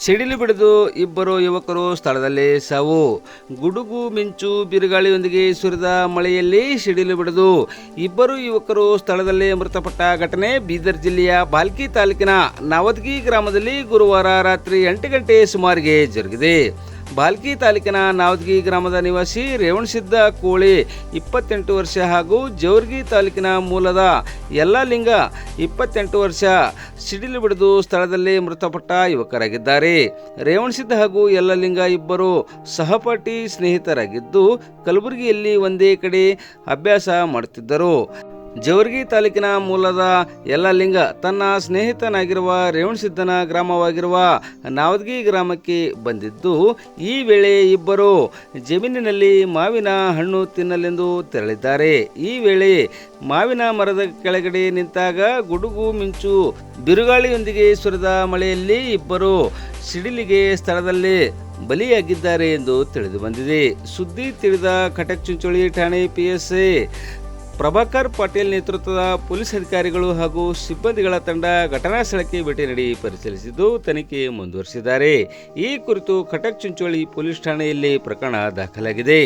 ಸಿಡಿಲು ಬಿಡಿದು ಇಬ್ಬರು ಯುವಕರು ಸ್ಥಳದಲ್ಲೇ ಸಾವು. ಗುಡುಗು ಮಿಂಚು ಬಿರುಗಾಳಿಯೊಂದಿಗೆ ಸುರಿದ ಮಳೆಯಲ್ಲಿ ಸಿಡಿಲು ಬಿಡಿದು ಇಬ್ಬರು ಯುವಕರು ಸ್ಥಳದಲ್ಲೇ ಮೃತಪಟ್ಟ ಘಟನೆ ಬೀದರ್ ಜಿಲ್ಲೆಯ ಬಾಲ್ಕಿ ತಾಲೂಕಿನ ನಾವದಗಿ ಗ್ರಾಮದಲ್ಲಿ ಗುರುವಾರ ರಾತ್ರಿ 8 ಗಂಟೆ ಸುಮಾರಿಗೆ ಜರುಗಿದೆ. ಬಾಲ್ಕಿ ತಾಲೂಕಿನ ನಾವದಗಿ ಗ್ರಾಮದ ನಿವಾಸಿ ರೇವಣಸಿದ್ದ ಕೋಳಿ 28 ವರ್ಷ ಹಾಗೂ ಜೇವರ್ಗಿ ತಾಲೂಕಿನ ಮೂಲದ ಯಲ್ಲಲಿಂಗ 28 ವರ್ಷ ಸಿಡಿಲು ಬಿಡಿದು ಸ್ಥಳದಲ್ಲಿ ಮೃತಪಟ್ಟ ಯುವಕರಾಗಿದ್ದಾರೆ. ರೇವಣಸಿದ್ದ ಹಾಗೂ ಯಲ್ಲಲಿಂಗ ಇಬ್ಬರು ಸಹಪಾಠಿ ಸ್ನೇಹಿತರಾಗಿದ್ದು ಕಲಬುರಗಿಯಲ್ಲಿ ಒಂದೇ ಕಡೆ ಅಭ್ಯಾಸ ಮಾಡುತ್ತಿದ್ದರು. ಜೇವರ್ಗಿ ತಾಲೂಕಿನ ಮೂಲದ ಯಲ್ಲಲಿಂಗ ತನ್ನ ಸ್ನೇಹಿತನಾಗಿರುವ ರೇವಣಸಿದ್ದನ ಗ್ರಾಮವಾಗಿರುವ ನಾವದಗಿ ಗ್ರಾಮಕ್ಕೆ ಬಂದಿದ್ದು, ಈ ವೇಳೆ ಇಬ್ಬರು ಜಮೀನಿನಲ್ಲಿ ಮಾವಿನ ಹಣ್ಣು ತಿನ್ನಲೆಂದು ತೆರಳಿದ್ದಾರೆ. ಈ ವೇಳೆ ಮಾವಿನ ಮರದ ಕೆಳಗಡೆ ನಿಂತಾಗ ಗುಡುಗು ಮಿಂಚು ಬಿರುಗಾಳಿಯೊಂದಿಗೆ ಸುರಿದ ಮಳೆಯಲ್ಲಿ ಇಬ್ಬರು ಸಿಡಿಲಿಗೆ ಸ್ಥಳದಲ್ಲಿ ಬಲಿಯಾಗಿದ್ದಾರೆ ಎಂದು ತಿಳಿದು ಬಂದಿದೆ. ಸುದ್ದಿ ತಿಳಿದ ಕಟಕ್ಚುಂಚೋಳಿ ಠಾಣೆ PSI ಪ್ರಭಾಕರ್ ಪಾಟೀಲ್ ನೇತೃತ್ವದ ಪೊಲೀಸ್ ಅಧಿಕಾರಿಗಳು ಹಾಗೂ ಸಿಬ್ಬಂದಿಗಳ ತಂಡ ಘಟನಾ ಸ್ಥಳಕ್ಕೆ ಭೇಟಿ ನೀಡಿ ಪರಿಶೀಲಿಸಿದ್ದು ತನಿಖೆ ಮುಂದುವರಿಸಿದ್ದಾರೆ. ಈ ಕುರಿತು ಕಟಕ್ಚುಂಚೋಳಿ ಪೊಲೀಸ್ ಠಾಣೆಯಲ್ಲಿ ಪ್ರಕರಣ ದಾಖಲಾಗಿದೆ.